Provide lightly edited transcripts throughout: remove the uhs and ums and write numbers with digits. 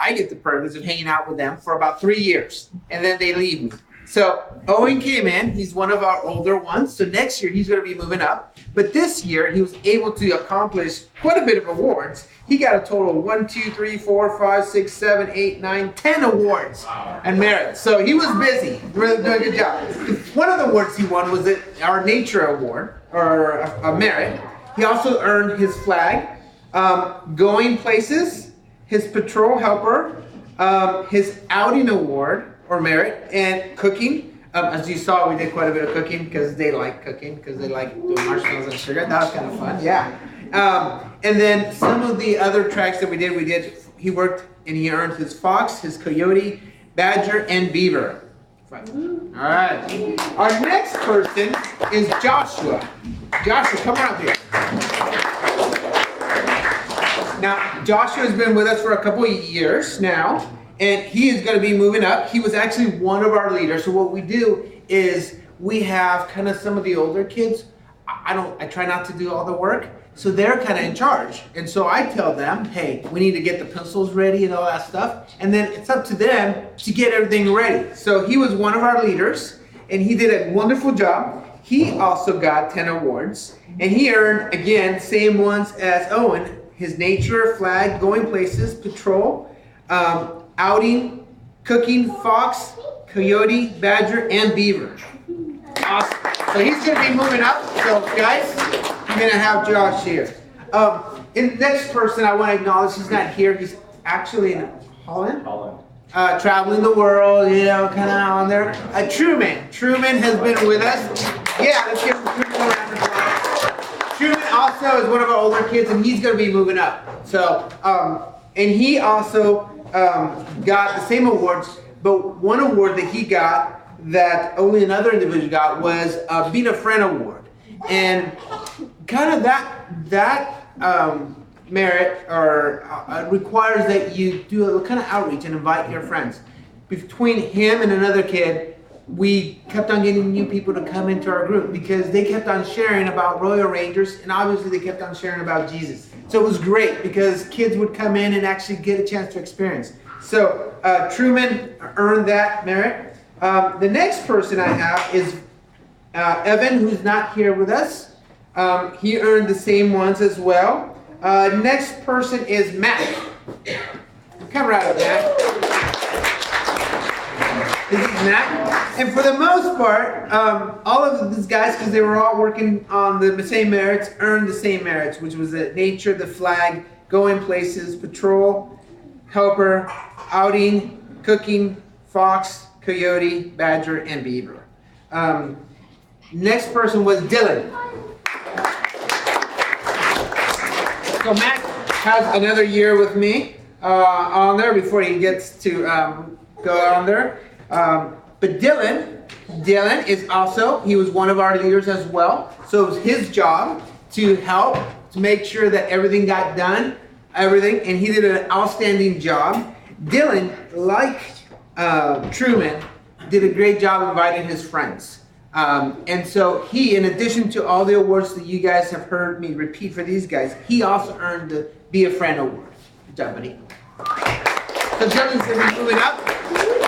I get the privilege of hanging out with them for about 3 years, and then they leave me. So Owen came in. He's one of our older ones. So next year he's going to be moving up. But this year he was able to accomplish quite a bit of awards. He got a total of 1, 2, 3, 4, 5, 6, 7, 8, 9, 10 awards and merit. So he was busy, really doing a good job. One of the awards he won was our Nature Award, or a merit. He also earned his flag, going places, his patrol helper, his outing award or merit, and cooking. As you saw, we did quite a bit of cooking because they like cooking, because they like doing marshmallows and sugar. That was kind of fun, yeah. And then some of the other tracks that we did, he worked and he earned his fox, his coyote, badger, and beaver. Fun. All right. Our next person is Joshua. Joshua, come on up here. Now, Joshua has been with us for a couple of years now, and he is going to be moving up. He was actually one of our leaders. So what we do is we have kind of some of the older kids. I try not to do all the work, so they're kind of in charge. And so I tell them, hey, we need to get the pencils ready and all that stuff. And then it's up to them to get everything ready. So he was one of our leaders, and he did a wonderful job. He also got 10 awards, and he earned, again, same ones as Owen, his nature, flag, going places, patrol, outing, cooking, fox, coyote, badger, and beaver. Awesome. So he's going to be moving up. So guys, I'm going to have Josh here. And the next person I want to acknowledge, he's not here. He's actually in Holland. Traveling the world, kind of on there. Truman. Truman has been with us. Yeah, let's give Truman a round of applause. Truman also is one of our older kids, and he's going to be moving up. So, and he also got the same awards, but one award that he got that only another individual got was Being a Friend Award. And kind of that merit or requires that you do a kind of outreach and invite your friends. Between him and another kid, we kept on getting new people to come into our group because they kept on sharing about Royal Rangers, and obviously they kept on sharing about Jesus. So it was great because kids would come in and actually get a chance to experience. So Truman earned that merit. The next person I have is Evan, who's not here with us. He earned the same ones as well. Next person is Matt. Come right up, Matt. This is Matt. And for the most part, all of these guys, because they were all working on the same merits, earned the same merits, which was the nature, the flag, going places, patrol, helper, outing, cooking, fox, coyote, badger, and beaver. Next person was Dylan. So Matt has another year with me on there before he gets to go on there. But Dylan is also, he was one of our leaders as well. So it was his job to help to make sure that everything got done, and he did an outstanding job. Dylan, like Truman, did a great job inviting his friends. And so he, in addition to all the awards that you guys have heard me repeat for these guys, he also earned the Be a Friend Award. Good job, buddy. So Dylan's going to be moving up.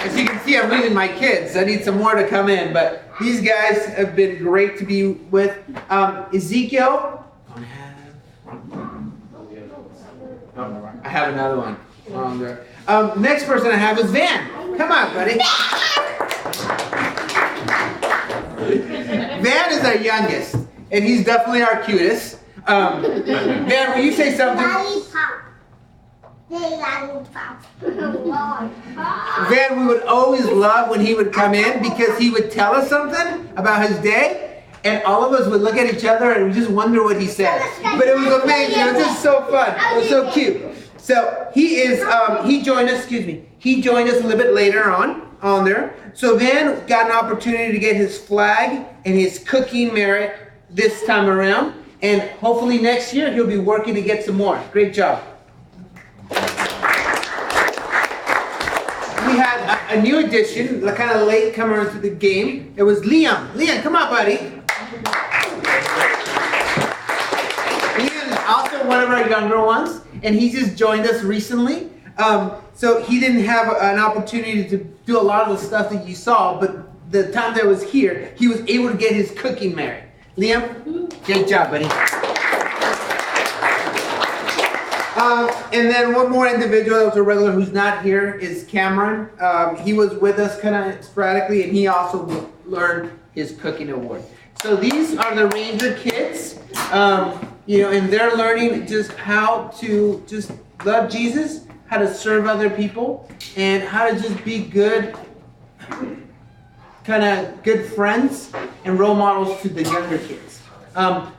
As you can see, I'm losing my kids. I need some more to come in. But these guys have been great to be with. Ezekiel. I have another one on there. Next person I have is Van. Come on, buddy. Van is our youngest, and he's definitely our cutest. Van, will you say something? Van, we would always love when he would come in because he would tell us something about his day, and all of us would look at each other and just wonder what he said. But it was amazing. It was just so fun. It was so cute. So he joined us. He joined us a little bit later on there. So Van got an opportunity to get his flag and his cooking merit this time around, and hopefully next year he'll be working to get some more. Great job. We had a new addition, a kind of late comer into the game. It was Liam. Liam, come on, buddy. Liam is also one of our younger ones, and he just joined us recently. So he didn't have an opportunity to do a lot of the stuff that you saw, but the time that I was here, he was able to get his cooking merit. Liam, great job, buddy. And then one more individual that was a regular who's not here is Cameron. He was with us kind of sporadically, and he also learned his cooking award. So these are the Ranger kids, you know, and they're learning just how to just love Jesus, how to serve other people, and how to just be good, kind of good friends and role models to the younger kids.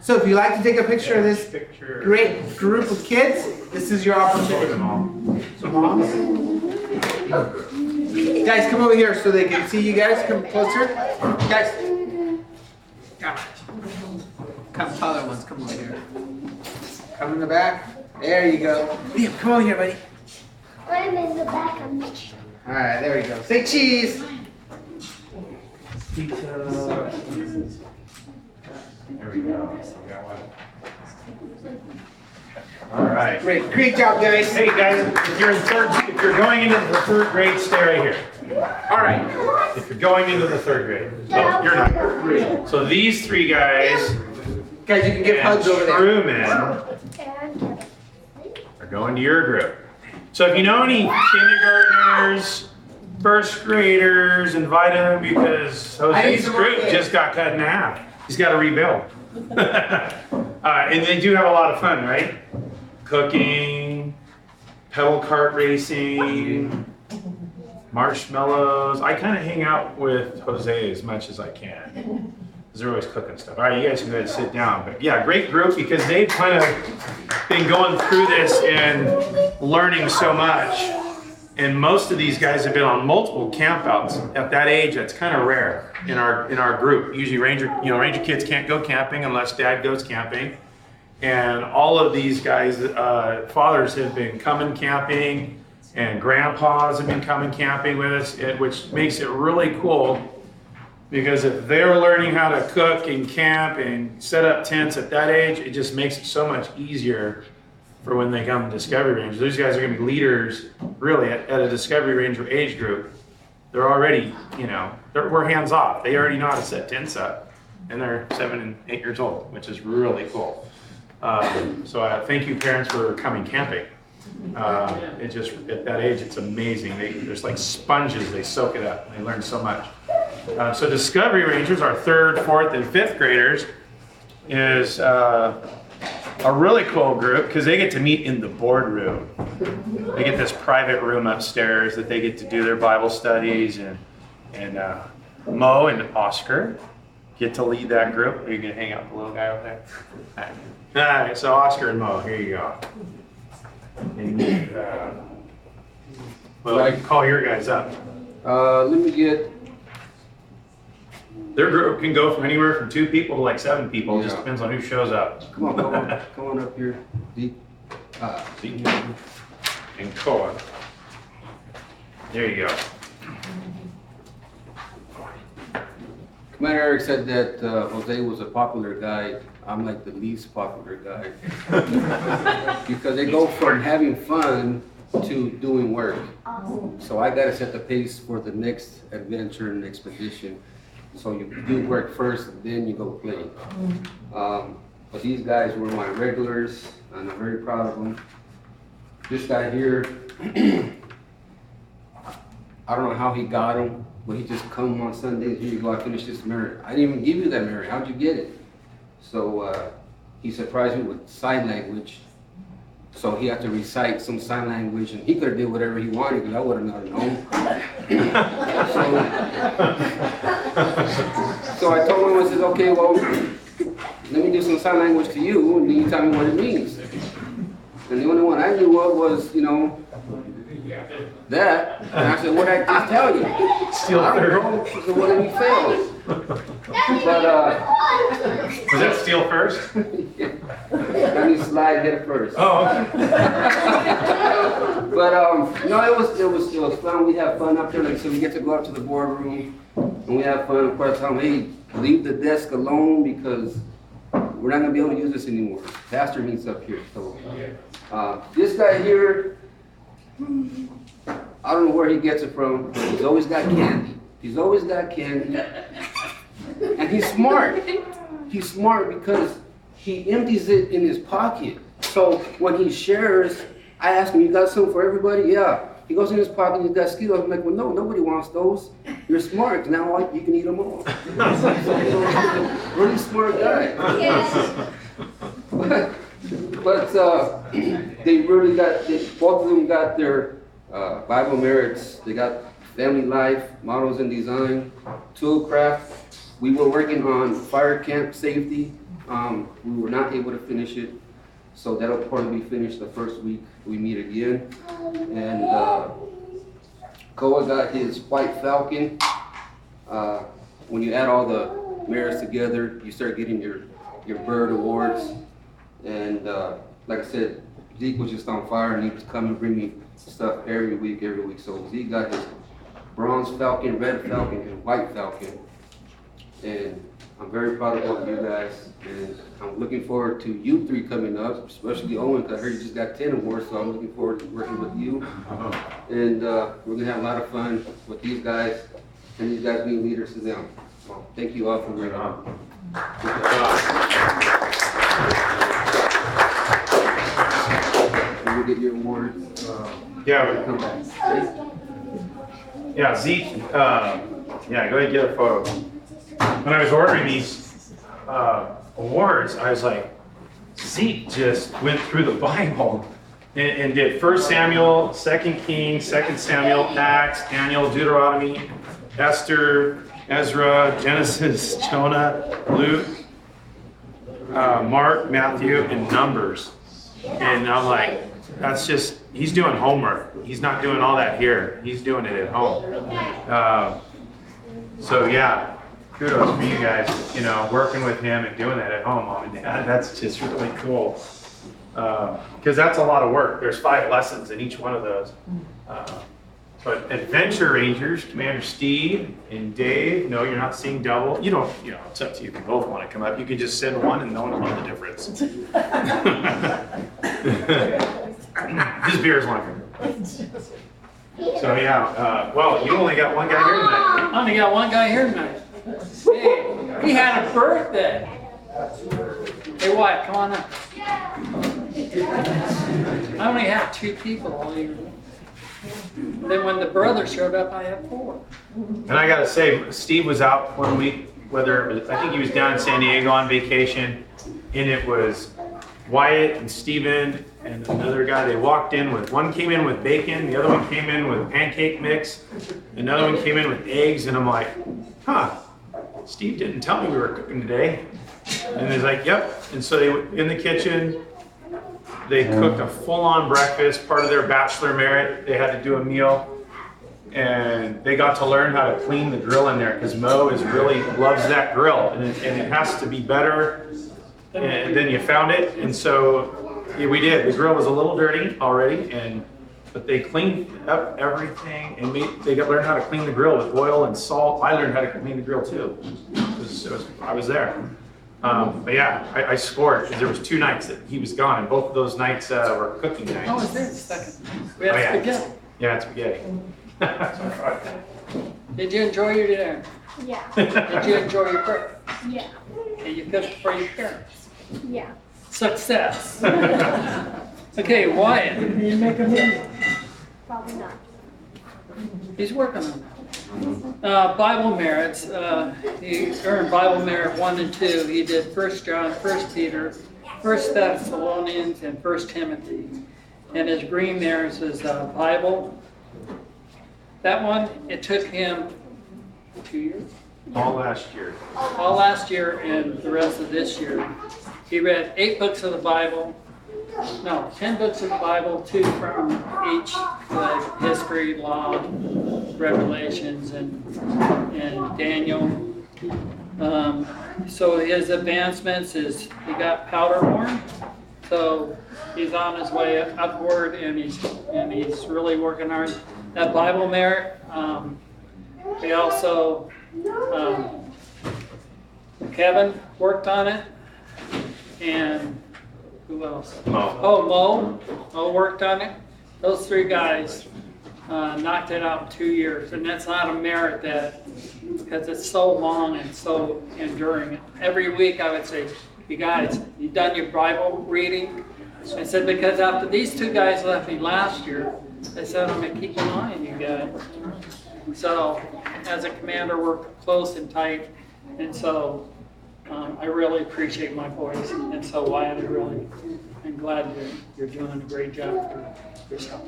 So if you'd like to take a picture of this great group of kids, this is your opportunity. Moms? Guys, come over here so they can see you guys. Come closer. Guys. Come, taller ones, come over here. Come in the back. There you go. Liam, come over here, buddy. I'm in the back of me. All right, there we go. Say cheese. There we go. All right. Great job, guys. Hey guys, if you're going into the third grade, stay right here. All right. If you're going into the third grade, oh, you're not. So these three guys, Guys, you can give hugs over there. Truman, are going to your group. So if you know any kindergartners, first graders, invite them because Jose's group just got cut in half. He's got to rebuild. And they do have a lot of fun, right? Cooking, pedal kart racing, marshmallows. I kind of hang out with Jose as much as I can. Because they're always cooking stuff. All right, you guys can go ahead and sit down. But yeah, great group because they've kind of been going through this and learning so much. And most of these guys have been on multiple campouts. At that age, that's kind of rare in our group. Usually Ranger kids can't go camping unless dad goes camping. And all of these guys, fathers have been coming camping, and grandpas have been coming camping with us, which makes it really cool. Because if they're learning how to cook and camp and set up tents at that age, it just makes it so much easier for when they come to Discovery Ranger. These guys are going to be leaders, really, at a Discovery Ranger age group. They're already, we're hands off. They already know how to set tents up, and they're 7 and 8 years old, which is really cool. So thank you, parents, for coming camping. It just, at that age, it's amazing. They're just like sponges. They soak it up. They learn so much. So Discovery Rangers, our 3rd, 4th, and 5th graders, is a really cool group because they get to meet in the boardroom. They get this private room upstairs that they get to do their Bible studies, and Mo and Oscar get to lead that group. Are you going to hang out with the little guy over there? All right, so Oscar and Mo, here you go. And, well, I can call your guys up. Let me get. Their group can go from anywhere from 2 people to like 7 people. It Yeah. just depends on who shows up. Come on up here. Deep. And Koa. There you go. Commander Eric said that Jose was a popular guy. I'm like the least popular guy. Because they go from having fun to doing work. So I gotta set the pace for the next adventure and expedition. So you do work first, and then you go play. But these guys were my regulars, and I'm very proud of them. This guy here, I don't know how he got him, but he just come on Sundays, here you go, I finished this merit. I didn't even give you that merit, how'd you get it? So he surprised me with sign language. So he had to recite some sign language, and he could have did whatever he wanted, because I would have not known. So I told him, I said, okay, well, let me do some sign language to you, and then you tell me what it means. And the only one I knew of was, that. And I said, what did I just tell you? Still I don't know. She said, well, then you failed. But, Was that steel first? let me slide head first. Oh, okay. But no, it was fun. We have fun up there. Like, so we get to go up to the boardroom and we have fun. Of course, tell them, hey, leave the desk alone because we're not gonna be able to use this anymore. Pastor meets up here. So this guy here, I don't know where he gets it from, but he's always got candy. He's always got candy. And he's smart. He's smart because he empties it in his pocket. So when he shares, I ask him, you got something for everybody? Yeah. He goes in his pocket and he's got Skittles. I'm like, well, no, nobody wants those. You're smart. Now you can eat them all. So he's a really smart guy. Yes. But they really got, both of them got their Bible merits. They got family life, models in design, toolcraft. We were working on fire camp safety. We were not able to finish it. So that'll probably be finished the first week we meet again. And Koa got his White Falcon. When you add all the merits together, you start getting your bird awards. And like I said, Zeke was just on fire and he was coming bring me stuff every week. So Zeke got his Bronze Falcon, Red Falcon, and White Falcon. And I'm very proud of both of you guys. And I'm looking forward to you three coming up, especially Owen, because I heard you just got 10 awards, so I'm looking forward to working with you. And we're gonna have a lot of fun with these guys, and these guys being leaders to them. So thank you all for being on. We'll get your awards. Yeah, Come back. yeah, Zeke, yeah, go ahead and get a photo. When I was ordering these awards, I was like, Zeke just went through the Bible and did 1 Samuel, 2 Kings, 2 Samuel, Acts, Daniel, Deuteronomy, Esther, Ezra, Genesis, Jonah, Luke, Mark, Matthew, and Numbers. And I'm like, that's just, he's doing homework. He's not doing all that here. He's doing it at home. So yeah, kudos for you guys, you know, working with him and doing that at home, Mom and Dad. That's just really cool. Because that's a lot of work. There's 5 lessons in each one of those. But Adventure Rangers, Commander Steve and Dave, no, you're not seeing double. You don't, you know, it's up to you if you both want to come up. You can just send one and no one will know the difference. This beer is longer. So yeah, well, you only got one guy here tonight. I only got one guy here tonight. Hey, he had a birthday. Hey, Wyatt, come on up. I only have 2 people all year. Then when the brother showed up, I had 4. And I gotta say, Steve was out one week, whether it was, I think he was down in San Diego on vacation, and it was Wyatt and Steven and another guy. They walked in with, one came in with bacon, the other one came in with pancake mix, another one came in with eggs, and I'm like, huh, Steve didn't tell me we were cooking today. And he's like, yep. And so they were in the kitchen. They cooked a full-on breakfast, part of their bachelor merit. They had to do a meal, and they got to learn how to clean the grill in there because Mo is really loves that grill, and it has to be better than you found it. And so yeah, we did. The grill was a little dirty already, but they cleaned up everything and they learned how to clean the grill with oil and salt. I learned how to clean the grill too. I was there. But yeah, I scored because there was 2 nights that he was gone, and both of those nights were cooking nights. I was there the second. We had spaghetti. Yeah, it's spaghetti. Did you enjoy your dinner? Yeah. Did you enjoy your birthday? Yeah. Did you cook for your parents? Yeah. Success. Okay, Wyatt, did you make a movie? Probably not. He's working on that. Bible merits, he earned Bible merit 1 and 2. He did 1 John, 1 Peter, 1 Thessalonians, and 1 Timothy. And his green merits is Bible. That one, it took him 2 years? All last year. All last year and the rest of this year. He read 8 books of the Bible. No, 10 books of the Bible, 2 from each, like history, law, Revelations, and Daniel. So his advancements is he got Powderhorn, so he's on his way upward, and he's really working hard. That Bible merit. We also Kevin worked on it, and who else? Mo. Oh, Mo worked on it. those three guys knocked it out in 2 years, and that's not a merit that, because it's so long and so enduring. Every week I would say, you guys, you done your Bible reading? I said, because after these two guys left me last year, I said, I'm gonna keep an eye on you guys. So, as a commander, we're close and tight, and so I really appreciate my boys, and so Wyatt, I really am glad you're doing a great job for yourself.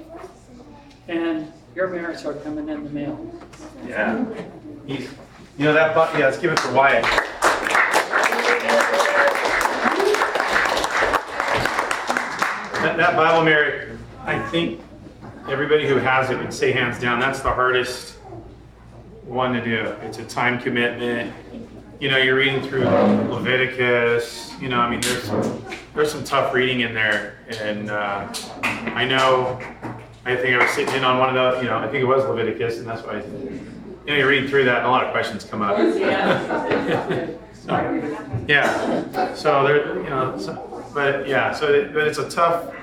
And your merits are coming in the mail. Yeah. He's, you know that, yeah, let's give it to Wyatt. That Bible merit, I think everybody who has it would say hands down, that's the hardest one to do. It's a time commitment. You know, you're reading through Leviticus, you know, I mean, there's some tough reading in there. And I know, I think I was sitting in on one of the, you know, I think it was Leviticus, and that's why, you know, you read through that and a lot of questions come up. Yeah, so there, you know, but yeah, but it's a tough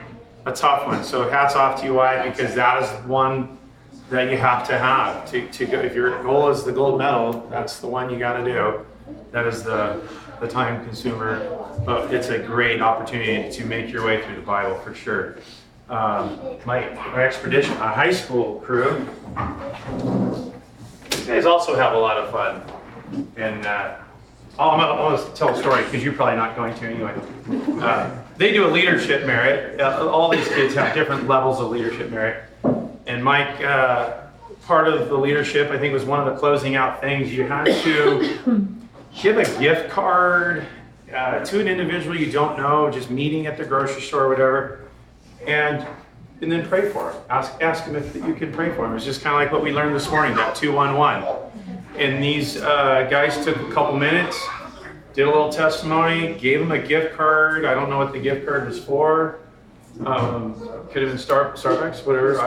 one. So hats off to you, Wyatt, because that is one that you have to have to go. If your goal is the gold medal, that's the one you got to do. That is the time consumer, but it's a great opportunity to make your way through the Bible for sure. My expedition, a high school crew, you guys also have a lot of fun, and I'm going to tell a story because you're probably not going to anyway. They do a leadership merit. All these kids have different levels of leadership merit. And Mike, part of the leadership, I think, was one of the closing out things. You had to give a gift card to an individual you don't know, just meeting at the grocery store or whatever, and then pray for him. Ask him if you can pray for him. It's just kind of like what we learned this morning, that 2-1-1. And these guys took a couple minutes, did a little testimony, gave him a gift card. I don't know what the gift card was for. Could have been Starbucks, whatever.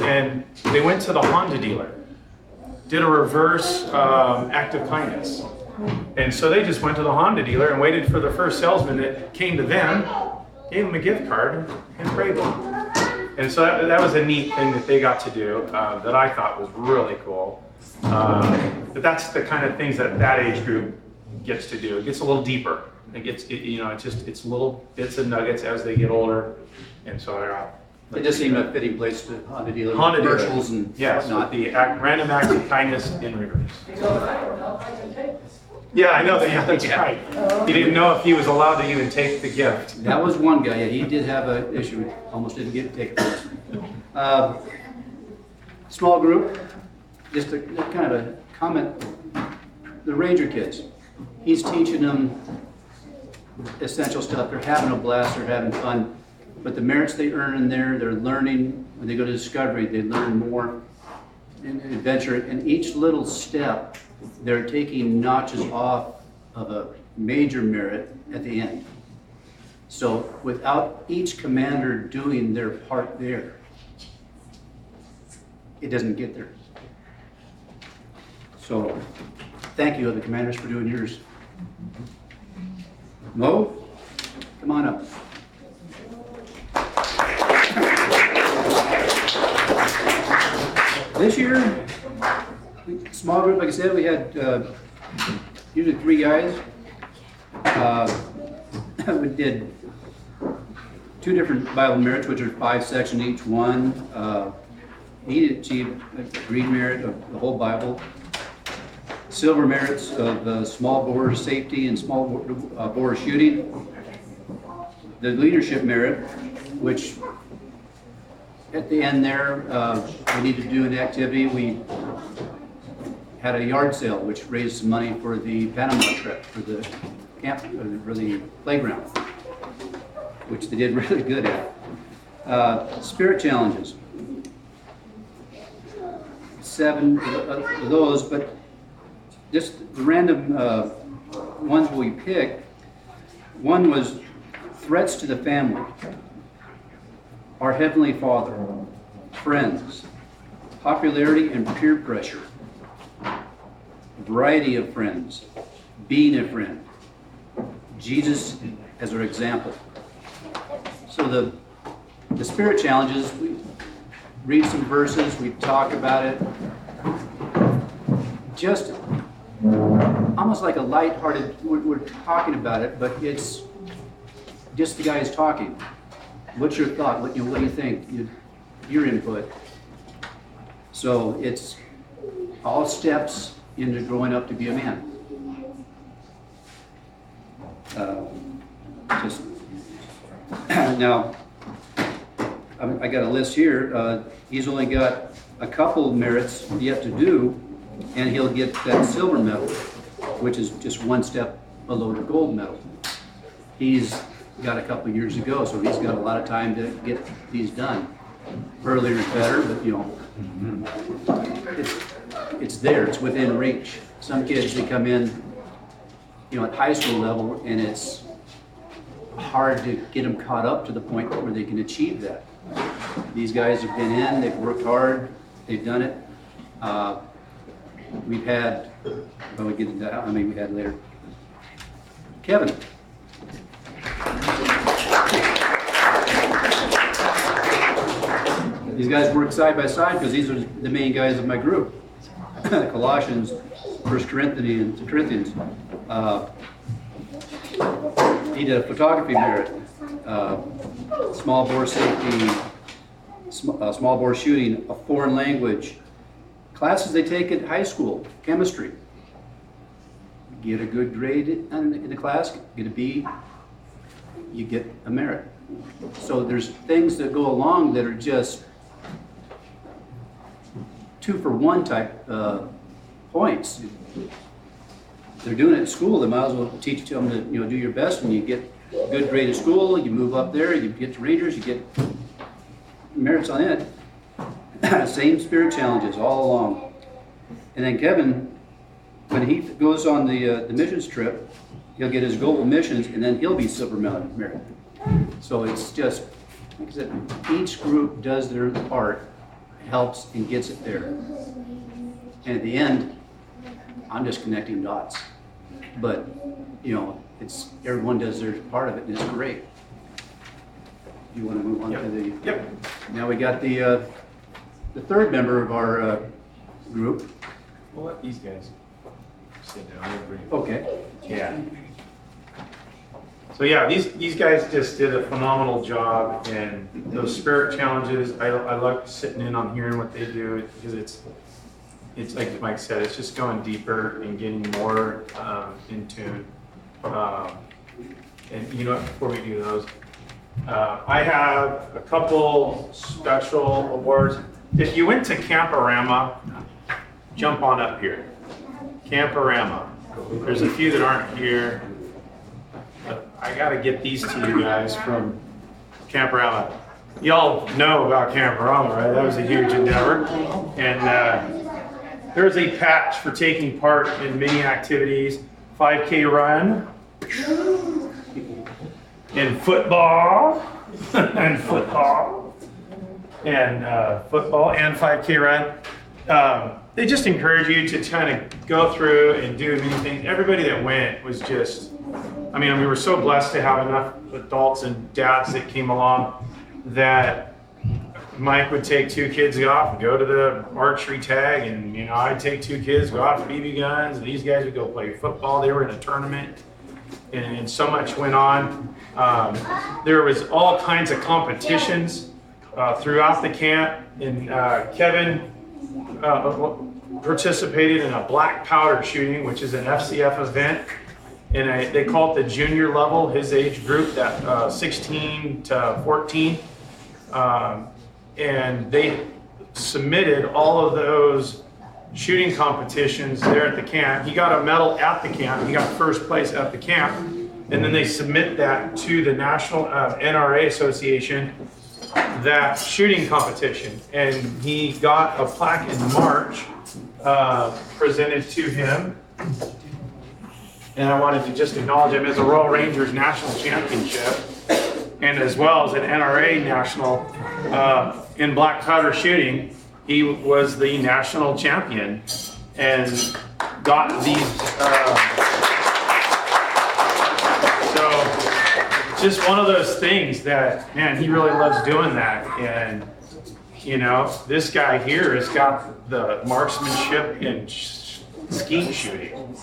And they went to the Honda dealer, did a reverse act of kindness. And so they just went to the Honda dealer and waited for the first salesman that came to them, gave them a gift card, and prayed for them. And so that was a neat thing that they got to do that I thought was really cool. But that's the kind of things that age group gets to do. It gets a little deeper. It's little bits and nuggets as they get older, and so they're out. It just seemed a fitting place to Honda dealer. Honda dealer. Commercials and yes, whatnot. the random acts of kindness in reverse. Yeah, I know that. Yeah, that's right. He didn't know if he was allowed to even take the gift. That was one guy. Yeah, he did have an issue. Almost didn't get to take it. Small group. Just a kind of a comment. The Ranger kids. He's teaching them essential stuff. They're having a blast. They're having fun. But the merits they earn in there, they're learning. When they go to Discovery, they learn more in adventure. And each little step, they're taking notches off of a major merit at the end. So without each commander doing their part there, it doesn't get there. So thank you, other commanders, for doing yours. Mo, come on up. This year, small group, like I said, we had usually 3 guys. We did 2 different Bible merits, which are 5 sections each one. He achieved a green merit of the whole Bible. Silver merits of small bore safety and small bore shooting. The leadership merit, which at the end there, we needed to do an activity. We had a yard sale, which raised some money for the Panama trip, for the camp, for the playground, which they did really good at. Spirit challenges. 7 of those, but just the random ones we picked. One was threats to the family. Our Heavenly Father, friends, popularity and peer pressure, variety of friends, being a friend, Jesus as our example. So the spirit challenges, read some verses, we talk about it. Just almost like a lighthearted, we're talking about it, but it's just the guys talking. What's your thought? What do you think? Your input. So it's all steps into growing up to be a man. Just now, I got a list here. He's only got a couple merits yet to do, and he'll get that silver medal, which is just one step below the gold medal. He's got a couple years to go, so he's got a lot of time to get these done. Earlier is better, but it's there, it's within reach. Some kids, they come in, at high school level, and it's hard to get them caught up to the point where they can achieve that. These guys have been in, they've worked hard, they've done it. We've had, we get into how many we had later. Kevin. These guys work side by side because these are the main guys of my group. Colossians, 1 Corinthians. He did a photography merit, small bore safety, small bore shooting, a foreign language. Classes they take at high school, chemistry. Get a good grade in the class, get a B, you get a merit. So there's things that go along that are just 2-for-1 type points. They're doing it at school, they might as well teach them to do your best. When you get a good grade at school, you move up there, you get to Rangers, you get merits on it. Same spirit challenges all along. And then Kevin, when he goes on the missions trip, he'll get his global missions, and then he'll be silver merit. So it's just, like I said, each group does their part, helps and gets it there. And at the end, I'm just connecting dots. But, it's everyone does their part of it, and it's great. You want to move on to the... Yep. Now we got the third member of our group. We'll let these guys sit down. Okay. Yeah. So yeah, these guys just did a phenomenal job, and those spirit challenges, I like sitting in on hearing what they do, because it's like Mike said, it's just going deeper and getting more in tune. And before we do those, I have a couple special awards. If you went to Camporama, jump on up here. Camporama. There's a few that aren't here. I gotta get these to you guys from Camporama. Y'all know about Camporama, right? That was a huge endeavor. And there's a patch for taking part in many activities. 5K run, and football, and football, and 5K run. They just encourage you to kind of go through and do many things. Everybody that went was just, we were so blessed to have enough adults and dads that came along that Mike would take 2 kids off and go to the archery tag, and I'd take 2 kids, go out for BB guns, and these guys would go play football. They were in a tournament, and so much went on. There was all kinds of competitions throughout the camp, and Kevin participated in a black powder shooting, which is an FCF event, and they call it the junior level, his age group, that 16 to 14. And they submitted all of those shooting competitions there at the camp. He got a medal at the camp. He got first place at the camp. And then they submit that to the National NRA Association, that shooting competition. And he got a plaque in March presented to him. And I wanted to just acknowledge him as a Royal Rangers National Championship, and as well as an NRA National in black powder shooting. He was the national champion and got these. So just one of those things that, man, he really loves doing that. And You know, this guy here has got the marksmanship and skeet shooting.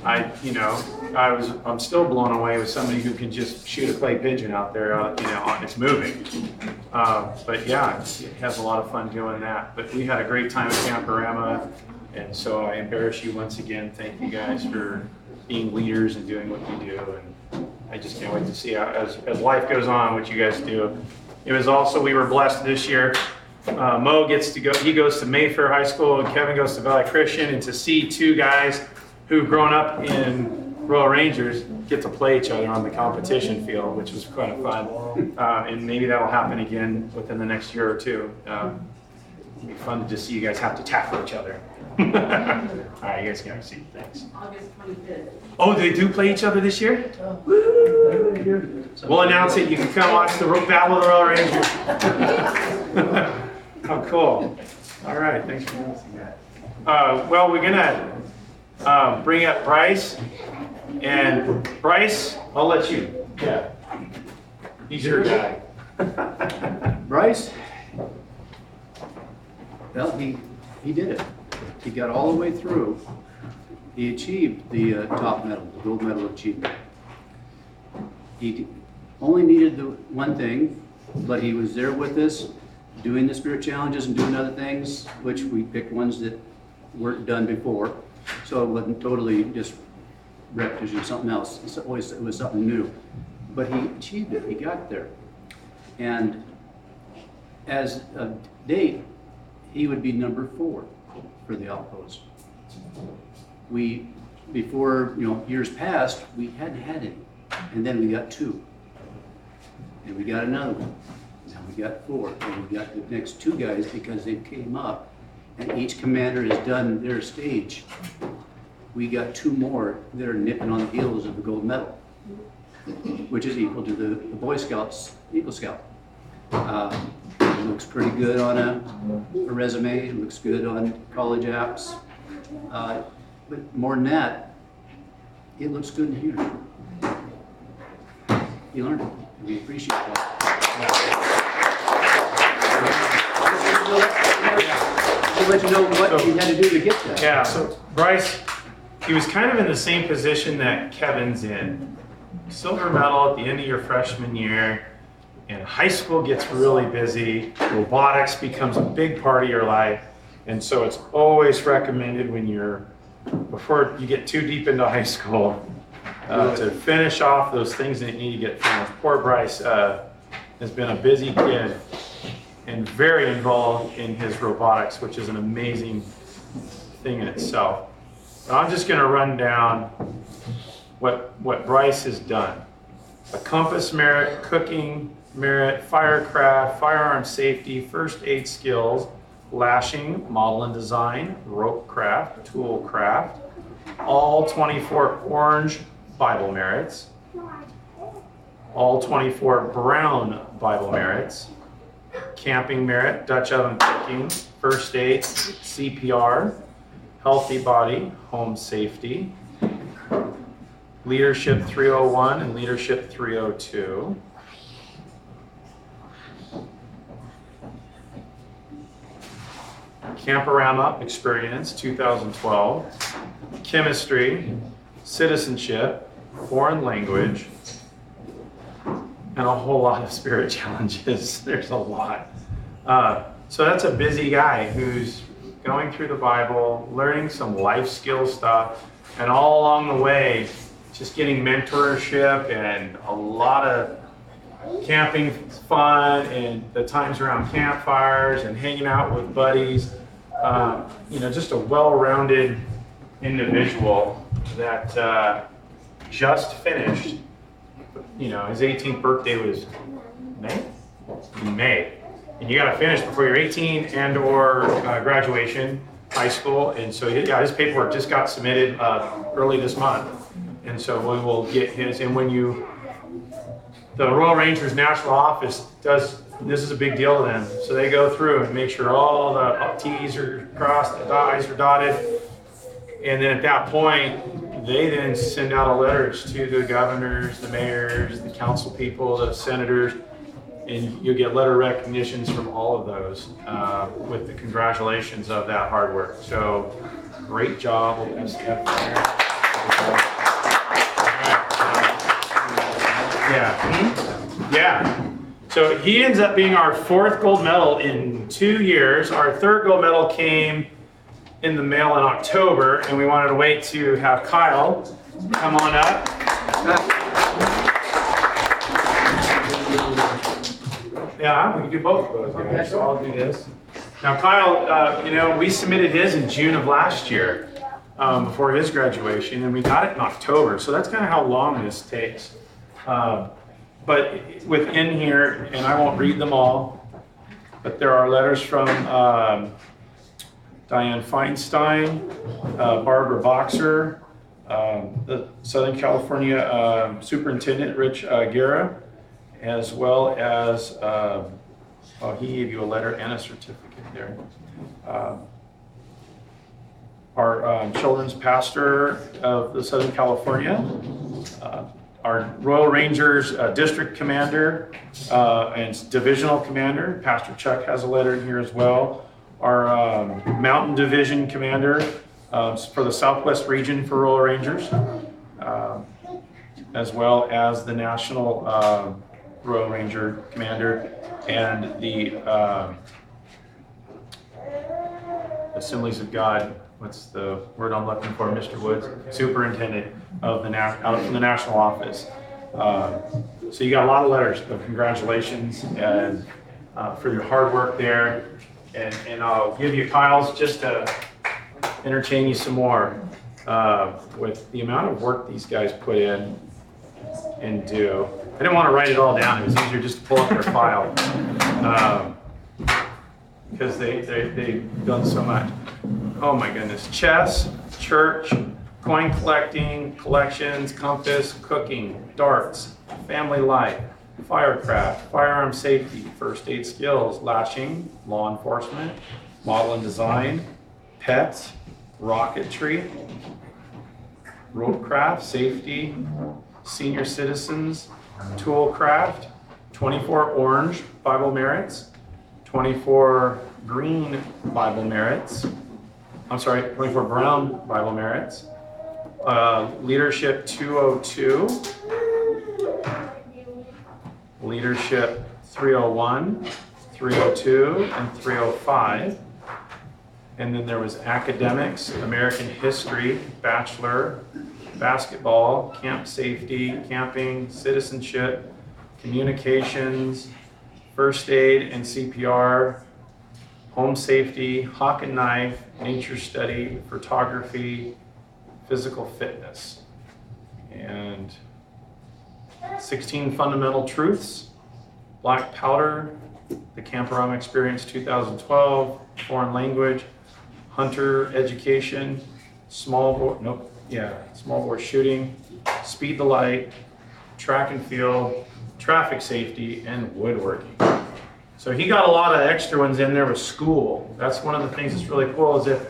I'm still blown away with somebody who can just shoot a clay pigeon out there, it's moving. But yeah, it has a lot of fun doing that. But we had a great time at Camporama, and so I embarrass you once again. Thank you guys for being leaders and doing what you do. And I just can't wait to see how, as life goes on, what you guys do. It was also, we were blessed this year. Mo gets to go, he goes to Mayfair High School, and Kevin goes to Valley Christian, and to see two guys who've grown up in Royal Rangers get to play each other on the competition field, which was kind of fun. And maybe that'll happen again within the next year or two. It'll be fun to just see you guys have to tackle each other. All right, you guys can have a seat. Thanks. August 25th. Oh, they do play each other this year? We'll announce it. You can come watch the Battle of the Royal Rangers. Oh, cool. All right, thanks for announcing that. Well, we're gonna bring up Bryce. And Bryce, I'll let you. Yeah. He's your guy. Bryce? Well, he did it. He got all the way through. He achieved the top medal, the gold medal achievement. He only needed the one thing, but he was there with us, doing the spirit challenges and doing other things, which we picked ones that weren't done before. So it wasn't totally just repetition of something else. It was something new. But he achieved it. He got there. And as of date, he would be number 4 for the outpost. Before years past, we hadn't had any. And then we got 2. And we got another one. Now we got 4. And we got the next 2 guys because they came up. And each commander has done their stage. We got 2 more that are nipping on the heels of the gold medal, which is equal to the Boy Scouts, Eagle Scout. It looks pretty good on a resume. It looks good on college apps. But more than that, it looks good in here. You learned it. We appreciate that. To let you know what you had to do to get that. Yeah, so Bryce, he was kind of in the same position that Kevin's in. Silver medal at the end of your freshman year, and high school gets really busy. Robotics becomes a big part of your life, and so it's always recommended before you get too deep into high school, to finish off those things that need to get finished. Poor Bryce has been a busy kid and very involved in his robotics, which is an amazing thing in itself. But I'm just going to run down what Bryce has done. A compass merit, cooking merit, firecraft, firearm safety, first aid skills, lashing, model and design, rope craft, tool craft, all 24 orange Bible merits, all 24 brown Bible merits, camping merit, Dutch oven cooking, first aid, CPR, healthy body, home safety, leadership 301 and leadership 302. Camporama experience 2012, chemistry, citizenship, foreign language, and a whole lot of spirit challenges. There's a lot. So that's a busy guy who's going through the Bible, learning some life skill stuff, and all along the way, just getting mentorship and a lot of camping fun and the times around campfires and hanging out with buddies. Just a well-rounded individual that just finished. His 18th birthday was May. And you got to finish before you're 18 and/or graduation, high school. And so, his paperwork just got submitted early this month. And so we will get his. And the Royal Rangers National Office does. This is a big deal to them. So they go through and make sure all the T's are crossed, the I's are dotted. And then at that point, they then send out letters to the governors, the mayors, the council people, the senators. And you'll get letter recognitions from all of those with the congratulations of that hard work. So great job, STF. Yeah. So he ends up being our 4th gold medal in 2 years. Our 3rd gold medal came in the mail in October, and we wanted to wait to have Kyle come on up. Yeah, we can do both of those. Okay, so I'll do this. Now, Kyle, we submitted his in June of last year before his graduation, and we got it in October. So that's kind of how long this takes. But within here, and I won't read them all, but there are letters from Diane Feinstein, Barbara Boxer, the Southern California Superintendent Rich Guerra, as well as, he gave you a letter and a certificate there. Our children's pastor of the Southern California, our Royal Rangers district commander and divisional commander, Pastor Chuck has a letter in here as well. Our mountain division commander for the Southwest region for Royal Rangers, as well as the national Royal Ranger commander and the Assemblies of God. What's the word I'm looking for, Mr. Woods? Superintendent of the out from the national office. So you got a lot of letters of congratulations and for your hard work there. And I'll give you Kyle's just to entertain you some more with the amount of work these guys put in and do. I didn't want to write it all down. It was easier just to pull up their file because they've done so much. Oh my goodness. Chess, church, coin collecting, collections, compass, cooking, darts, family life, firecraft, firearm safety, first aid skills, latching, law enforcement, model and design, pets, rocketry, roadcraft, safety, senior citizens, toolcraft, 24 orange Bible merits, 24 green Bible merits, 24 brown Bible merits, leadership 202, leadership 301, 302, and 305. And then there was academics, American history, bachelor, basketball, camp safety, camping, citizenship, communications, first aid and CPR, home safety, hawk and knife, nature study, photography, physical fitness, and 16 fundamental truths, black powder, the Camporama Experience 2012, foreign language, hunter education, small bore shooting, speed the light, track and field, traffic safety, and woodworking. So he got a lot of extra ones in there with school. That's one of the things that's really cool is if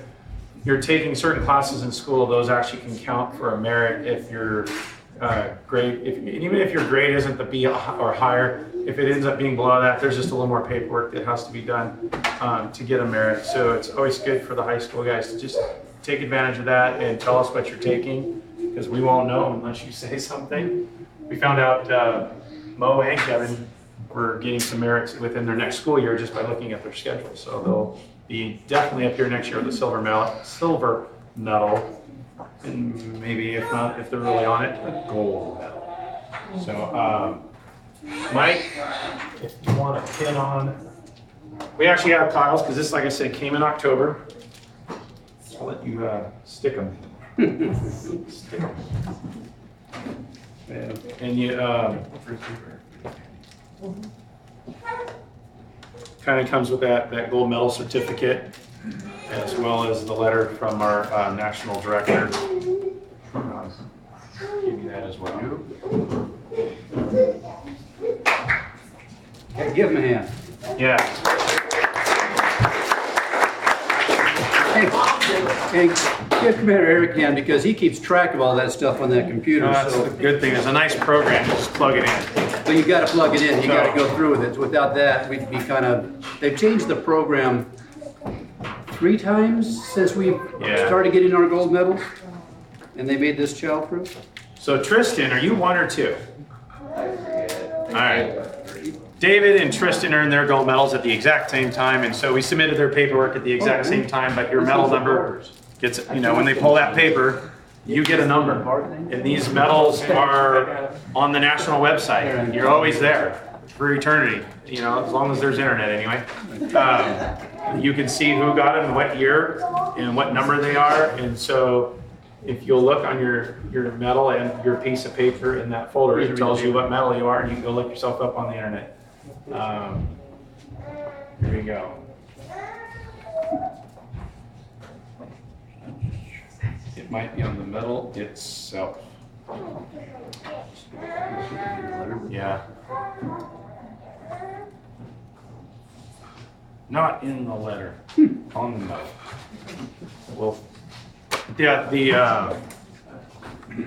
you're taking certain classes in school, those actually can count for a merit if your grade, even if your grade isn't the B or higher, if it ends up being below that, there's just a little more paperwork that has to be done to get a merit. So it's always good for the high school guys to just take advantage of that and tell us what you're taking, because we won't know unless you say something. We found out Mo and Kevin were getting some merits within their next school year just by looking at their schedule. So they'll be definitely up here next year with a silver medal, and maybe if not, if they're really on it, a gold medal. So Mike, if you want a pin on, we actually have Kyle's because this, like I said, came in October. I'll let you stick them. Stick them. And you kind of comes with that gold medal certificate, as well as the letter from our national director. Give you that as well. Hey, give him a hand. Yeah. Hey, And give Commander Eric a hand because he keeps track of all that stuff on that computer. That's So, a good thing. There's a nice program. You just plug it in. but you got to plug it in. You got to go through with it. Without that, we'd be kind of. They've changed the program 3 times since we Yeah. started getting our gold medals, and they made this childproof. So Tristan, are you 1 or 2? All right. David and Tristan earned their gold medals at the exact same time, and so we submitted their paperwork at the exact same time, but your medal number gets, when they pull that paper, you get a number. And these medals are on the national website. You're always there for eternity, as long as there's internet anyway. You can see who got them, what year, and what number they are, and so if you'll look on your medal and your piece of paper in that folder, it tells you what medal you are, and you can go look yourself up on the internet. Here we go. It might be on the medal itself. Yeah. Not in the letter, on the medal. Well, yeah,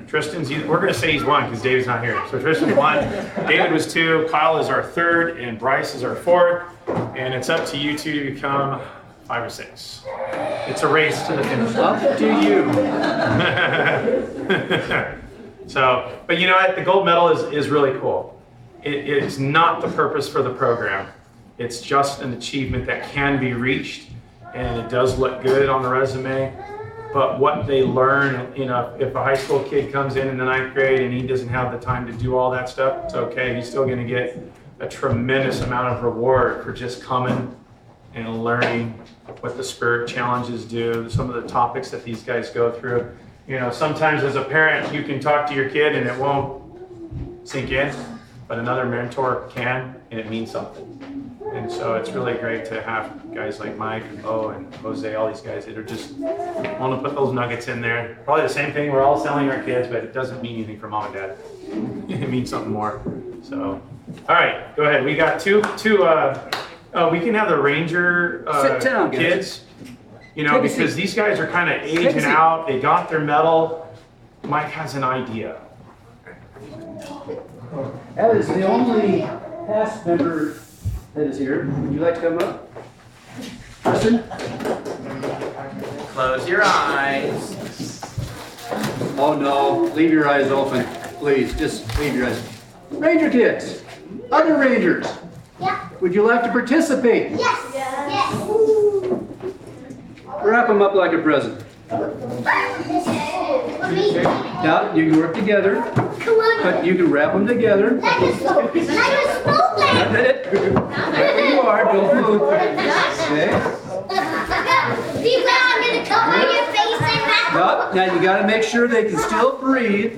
Tristan's, we're gonna say he's 1 because David's not here. So Tristan's 1, David was 2, Kyle is our 3rd, and Bryce is our 4th. And it's up to you 2 to become 5 or 6. It's a race to the finish. Up to you. So, but you know what? The gold medal is really cool. It's not the purpose for the program. It's just an achievement that can be reached, and it does look good on the resume. But what they learn, if a high school kid comes in the 9th grade and he doesn't have the time to do all that stuff, it's okay. He's still going to get a tremendous amount of reward for just coming and learning what the spirit challenges do, some of the topics that these guys go through. Sometimes as a parent, you can talk to your kid and it won't sink in, but another mentor can, and it means something. And so it's really great to have guys like Mike and Bo and Jose, all these guys that are just want to put those nuggets in there. Probably the same thing we're all selling our kids, but it doesn't mean anything for mom and dad. It means something more. So, all right, go ahead. We got two. We can have the Ranger Sit down, guys. kids. Take a Because seat. these guys are kind of Take a aging seat. out. They got their medal. Mike has an idea. That is the only past member that is here. Would you like to come up? Kristen? Close your eyes. Oh no, leave your eyes open. Please, just leave your eyes. Ranger kids, other Rangers, Yeah. would you like to participate? Yes. Yes. Wrap them up like a present. Now, you can work together, Come on. but you can wrap them together. Like a smoke. Like a smoke. There you are, don't move. Okay? Beware, I'm gonna cover your face and mouth. No, now you gotta make sure they can still breathe,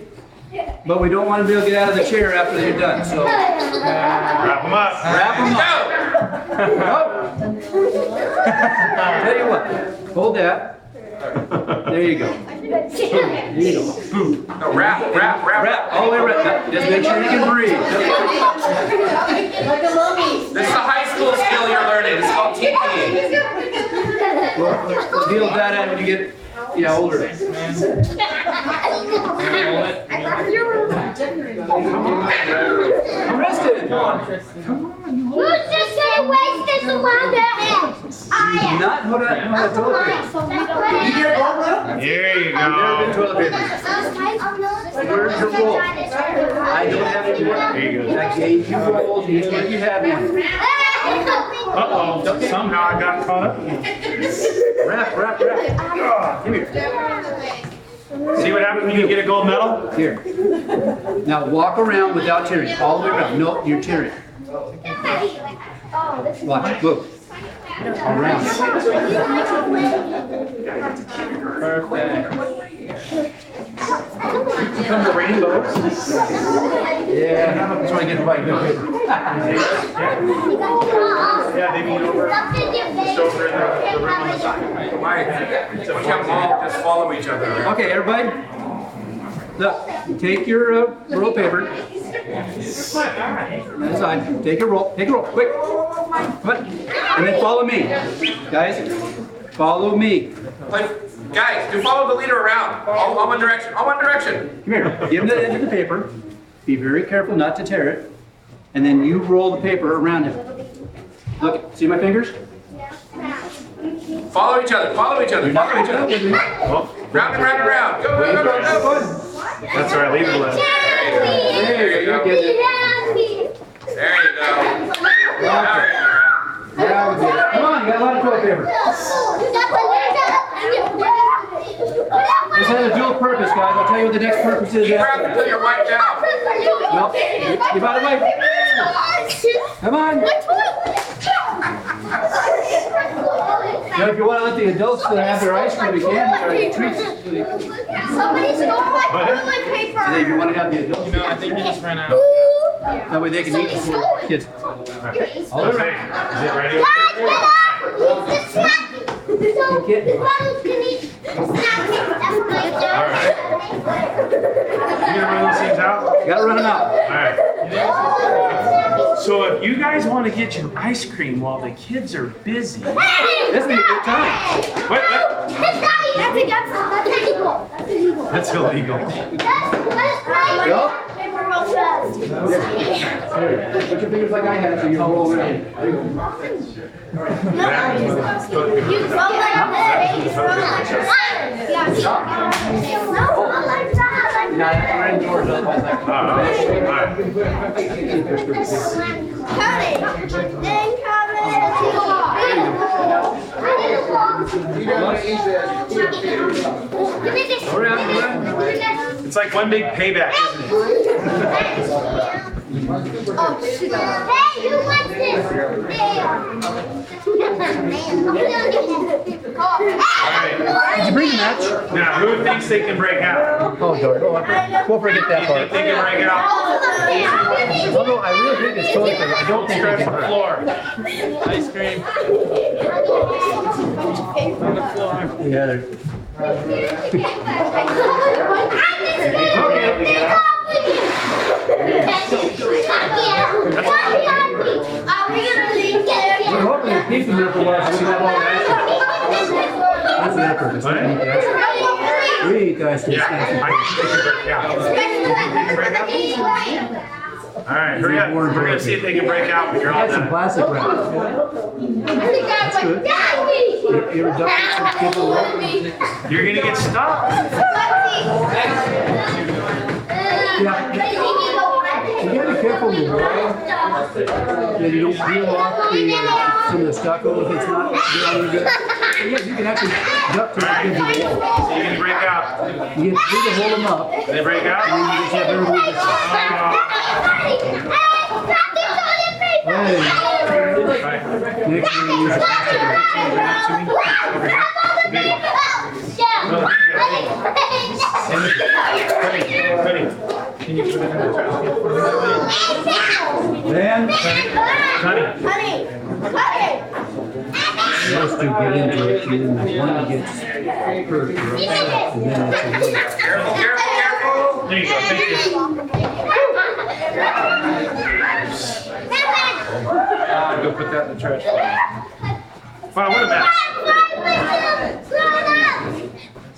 but we don't want to be able to get out of the chair after they're done, so Wrap them up. wrap them up. Tell you what, hold that. There you go. There you go. No, wrap. Wrap, all the way around. Just make sure you can breathe. Like a mummy. This is a high school skill you're learning. It's called TPE. We'll deal with that when you get, older. Arrested. Who's just gonna waste this around their head? I am. Not know how to toilet paper. Here you Never been go. toilet paper. Where's your roll? I don't have any more. There you go. I gave you rolls, you said you had one. Uh-oh, somehow I got caught up. Wrap. Come here. See what happens when you get a gold medal? Here. Now walk around without tearing, all the way around. No, you're tearing. Watch, look. Around. Become the rainbow. Yeah, that's why I get the bike. Yeah, they meet over. Just over in the room on the side. Mike, once you have them all, just follow each other. Okay, everybody. Look, take your roll of paper. That side. Take a roll, quick. Come on. And then follow me. Guys, follow me. Guys, do follow the leader around. All one direction. All one direction. Come here, give him the edge of the paper. Be very careful not to tear it. And then you roll the paper around him. Look, see my fingers? Follow each other. Follow each other. Follow each other. Oh, Round and round and round. Go, go, go, go, go. that's all right, leave it alone. There you go. There you go. All right. Come on, you got a lot of toilet paper. This has a dual purpose, guys. I'll tell you what the next purpose is Keep after wrapping until that. you're wiped out. Nope. Get out of the way. Come on. Now, if you want to let the adults have their ice cream, you can. Or treats. Somebody stole my toilet paper. And if you want to have the adults, I think we just ran out. that way they can eat before kids. All right, is it ready? All right. You gonna run those things out? You gotta run them out. All right. So if you guys want to get your ice cream while the kids are busy, This be a good time. what? That's illegal. Go. Put your fingers like I have so you roll over it. It's like one big payback, isn't it? Hey, you want this? Did you bring the match? Now, who thinks they can break out? Oh, darn. We'll forget that part. They can break out. Although I really think it's toilet paper. I don't think Stretch they the can. floor. Ice cream. Yeah, they're. We're hoping to keep them there for a while so we have all the ice cream. That's their purpose. We eat the ice cream. We eat the ice cream. Yeah, I think they can break out. All right, hurry up. We're gonna see if they can break out when you're all Got some done. plastic wrap. That's good. You ever duct tape some kids away? You're gonna get stuck. You gotta be careful with wire, that you don't peel off some of the stucco if it's not really good. But yeah, you can actually duct tape kids to the wall. So you're gonna break out. You get three to hold them up, They break out? and you just have everybody just. Hey. Next thing you use plastic Can you put it in the trash? Then, those two get into it, and then the one gets hurt, and then it's a little. Careful, careful, careful. There you go, thank you. Go put that in the trash. Wow, what a mess.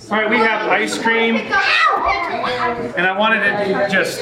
All right, we have ice cream, and I wanted it just